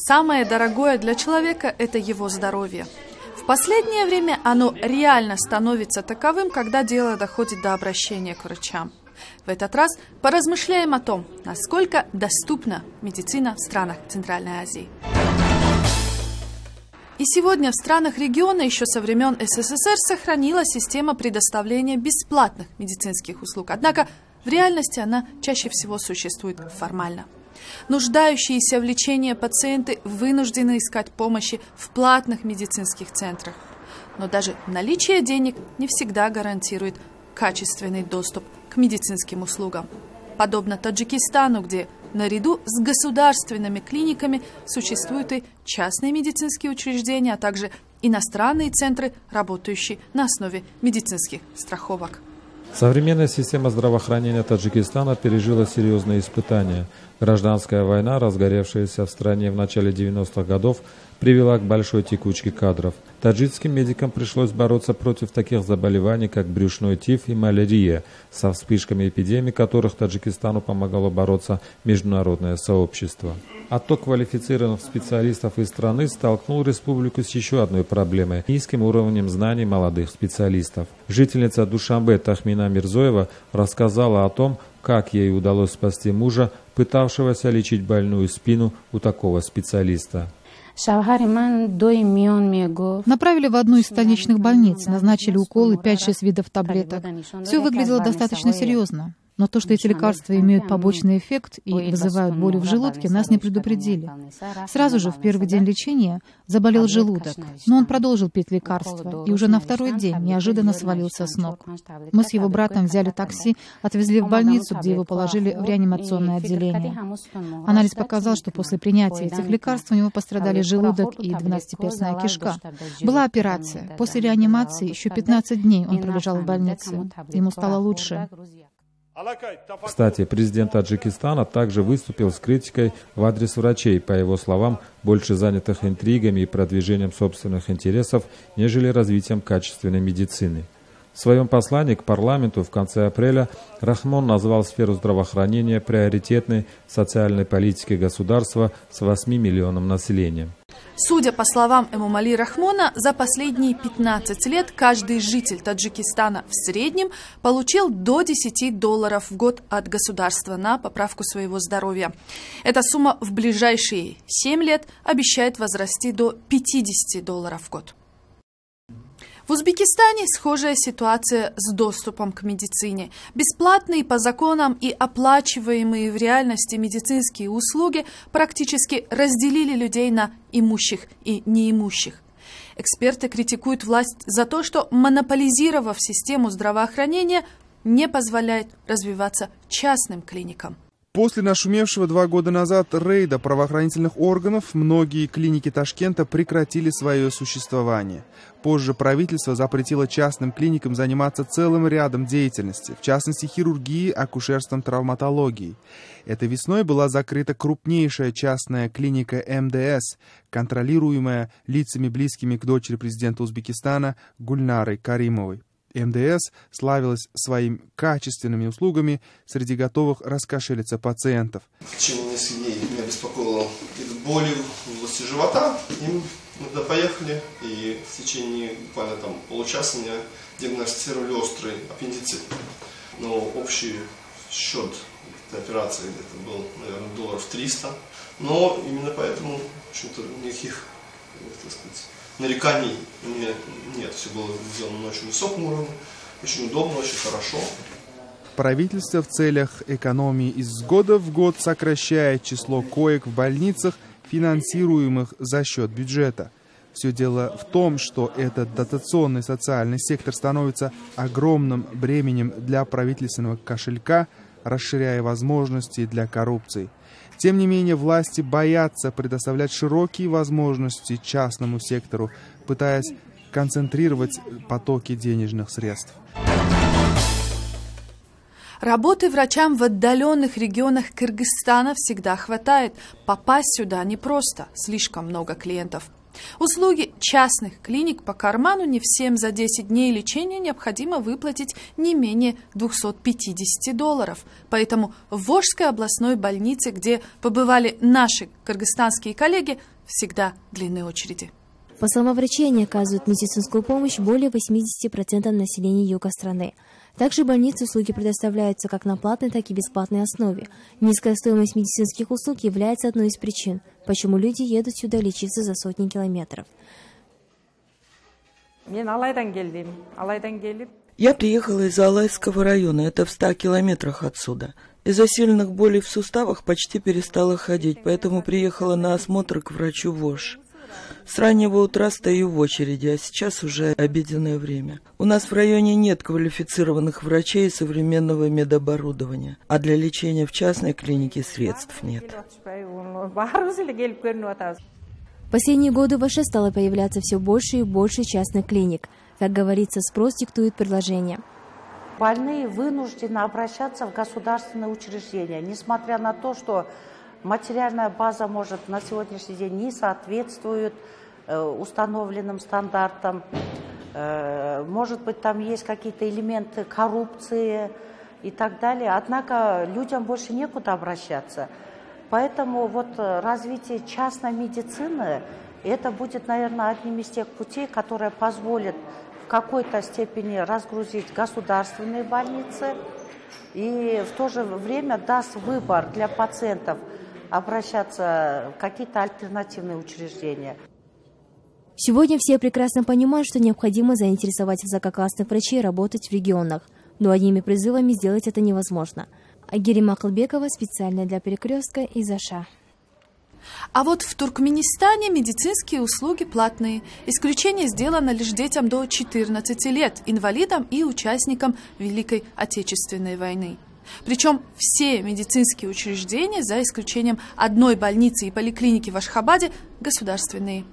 Самое дорогое для человека – это его здоровье. В последнее время оно реально становится таковым, когда дело доходит до обращения к врачам. В этот раз поразмышляем о том, насколько доступна медицина в странах Центральной Азии. И сегодня в странах региона еще со времен СССР сохранилась система предоставления бесплатных медицинских услуг. Однако в реальности она чаще всего существует формально. Нуждающиеся в лечении пациенты вынуждены искать помощи в платных медицинских центрах. Но даже наличие денег не всегда гарантирует качественный доступ к медицинским услугам. Подобно Таджикистану, где наряду с государственными клиниками существуют и частные медицинские учреждения, а также иностранные центры, работающие на основе медицинских страховок. Современная система здравоохранения Таджикистана пережила серьезные испытания. Гражданская война, разгоревшаяся в стране в начале 90-х годов, привела к большой текучке кадров. Таджикским медикам пришлось бороться против таких заболеваний, как брюшной тиф и малярия, со вспышками эпидемий, которых Таджикистану помогало бороться международное сообщество. Отток квалифицированных специалистов из страны столкнул республику с еще одной проблемой – низким уровнем знаний молодых специалистов. Жительница Душанбе Тахмина Мирзоева рассказала о том, как ей удалось спасти мужа, пытавшегося лечить больную спину у такого специалиста. Направили в одну из столичных больниц, назначили уколы 5-6 видов таблеток. Все выглядело достаточно серьезно. Но то, что эти лекарства имеют побочный эффект и вызывают боли в желудке, нас не предупредили. Сразу же в первый день лечения заболел желудок, но он продолжил пить лекарства и уже на второй день неожиданно свалился с ног. Мы с его братом взяли такси, отвезли в больницу, где его положили в реанимационное отделение. Анализ показал, что после принятия этих лекарств у него пострадали желудок и 12-перстная кишка. Была операция. После реанимации еще 15 дней он пролежал в больнице. Ему стало лучше. Кстати, президент Таджикистана также выступил с критикой в адрес врачей, по его словам, больше занятых интригами и продвижением собственных интересов, нежели развитием качественной медицины. В своем послании к парламенту в конце апреля Рахмон назвал сферу здравоохранения приоритетной социальной политикой государства с 8 миллионным населением. Судя по словам Эмомали Рахмона, за последние 15 лет каждый житель Таджикистана в среднем получил до $10 в год от государства на поправку своего здоровья. Эта сумма в ближайшие 7 лет обещает возрасти до $50 в год. В Узбекистане схожая ситуация с доступом к медицине. Бесплатные по законам и оплачиваемые в реальности медицинские услуги практически разделили людей на имущих и неимущих. Эксперты критикуют власть за то, что, монополизировав систему здравоохранения, не позволяет развиваться частным клиникам. После нашумевшего 2 года назад рейда правоохранительных органов многие клиники Ташкента прекратили свое существование. Позже правительство запретило частным клиникам заниматься целым рядом деятельности, в частности хирургией, акушерством, травматологией. Этой весной была закрыта крупнейшая частная клиника МДС, контролируемая лицами, близкими к дочери президента Узбекистана Гульнарой Каримовой. МДС славилась своими качественными услугами среди готовых раскошелиться пациентов. В течение нескольких дней меня беспокоило боли в области живота. И мы туда поехали, и в течение буквально получаса меня диагностировали острый аппендицит. Но общий счет этой операции где-то был, наверное, $300. Но именно поэтому, в общем-то, никаких, так сказать, нареканий нет, все было сделано на очень высоком уровне, очень удобно, очень хорошо. Правительство в целях экономии из года в год сокращает число коек в больницах, финансируемых за счет бюджета. Все дело в том, что этот дотационный социальный сектор становится огромным бременем для правительственного кошелька, расширяя возможности для коррупции. Тем не менее, власти боятся предоставлять широкие возможности частному сектору, пытаясь концентрировать потоки денежных средств. Работы врачам в отдаленных регионах Кыргызстана всегда хватает. Попасть сюда непросто, слишком много клиентов. Услуги частных клиник по карману не всем за 10 дней лечения необходимо выплатить не менее $250. Поэтому в Волжской областной больнице, где побывали наши кыргызстанские коллеги, всегда длинные очереди. По словам врачей, они оказывают медицинскую помощь более 80% населения юга страны. Также в больнице услуги предоставляются как на платной, так и бесплатной основе. Низкая стоимость медицинских услуг является одной из причин, почему люди едут сюда лечиться за сотни километров. Я приехала из Алайского района, это в 100 километрах отсюда. Из-за сильных болей в суставах почти перестала ходить, поэтому приехала на осмотр к врачу ВОЖ. С раннего утра стою в очереди, а сейчас уже обеденное время. У нас в районе нет квалифицированных врачей и современного медоборудования, а для лечения в частной клинике средств нет. В последние годы в Аше стало появляться все больше и больше частных клиник. Как говорится, спрос диктует предложение. Больные вынуждены обращаться в государственные учреждения, несмотря на то, что материальная база, может, на сегодняшний день не соответствует установленным стандартам. Может быть, там есть какие-то элементы коррупции и так далее. Однако людям больше некуда обращаться. Поэтому вот развитие частной медицины, это будет, наверное, одним из тех путей, которые позволят в какой-то степени разгрузить государственные больницы и в то же время даст выбор для пациентов обращаться в какие-то альтернативные учреждения. Сегодня все прекрасно понимают, что необходимо заинтересовать высококлассных врачей работать в регионах, но одними призывами сделать это невозможно. Агирима Акылбекова специально для «Перекрестка» из Аша. А вот в Туркменистане медицинские услуги платные. Исключение сделано лишь детям до 14 лет, инвалидам и участникам Великой Отечественной войны. Причем все медицинские учреждения, за исключением одной больницы и поликлиники в Ашхабаде, государственные.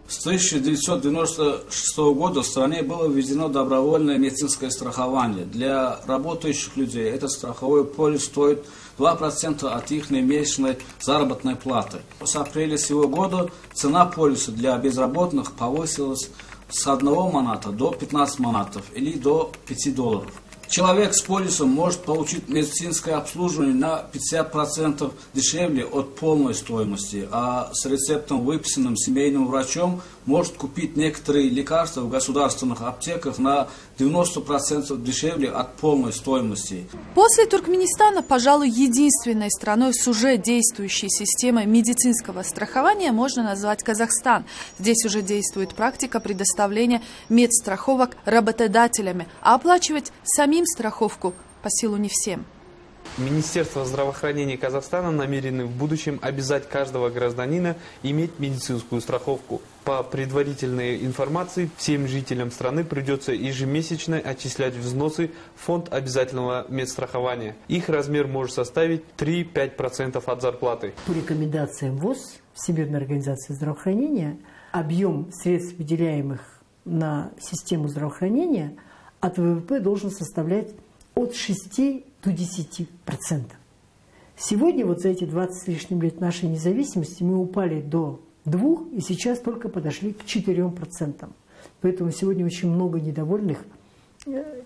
С 1996 года в стране было введено добровольное медицинское страхование. Для работающих людей этот страховой полис стоит 2% от их месячной заработной платы. С апреля сего года цена полиса для безработных повысилась с 1 маната до 15 манатов или до $5. Человек с полисом может получить медицинское обслуживание на 50% дешевле от полной стоимости, а с рецептом, выписанным семейным врачом, может купить некоторые лекарства в государственных аптеках на 90% дешевле от полной стоимости. После Туркменистана, пожалуй, единственной страной с уже действующей системой медицинского страхования можно назвать Казахстан. Здесь уже действует практика предоставления медстраховок работодателями, а оплачивать самим страховку по силу не всем. Министерство здравоохранения Казахстана намерено в будущем обязать каждого гражданина иметь медицинскую страховку. По предварительной информации, всем жителям страны придется ежемесячно отчислять взносы в фонд обязательного медстрахования. Их размер может составить 3-5% от зарплаты. По рекомендациям ВОЗ, Всемирной организации здравоохранения, объем средств, выделяемых на систему здравоохранения, от ВВП должен составлять от 6 до 10%. Сегодня, вот за эти 20 с лишним лет нашей независимости, мы упали до 2% и сейчас только подошли к 4%. Поэтому сегодня очень много недовольных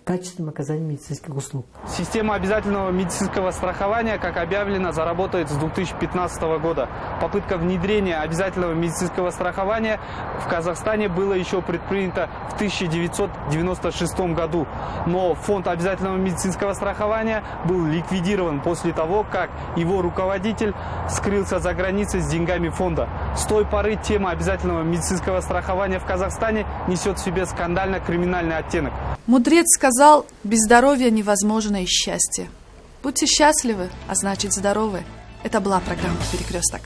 качеством оказания медицинских услуг. Система обязательного медицинского страхования, как объявлено, заработает с 2015 года. Попытка внедрения обязательного медицинского страхования в Казахстане была еще предпринята в 1996 году. Но фонд обязательного медицинского страхования был ликвидирован после того, как его руководитель скрылся за границей с деньгами фонда. С той поры тема обязательного медицинского страхования в Казахстане несет в себе скандально-криминальный оттенок. Мудрец сказал, без здоровья невозможно и счастье. Будьте счастливы, а значит здоровы. Это была программа «Перекресток».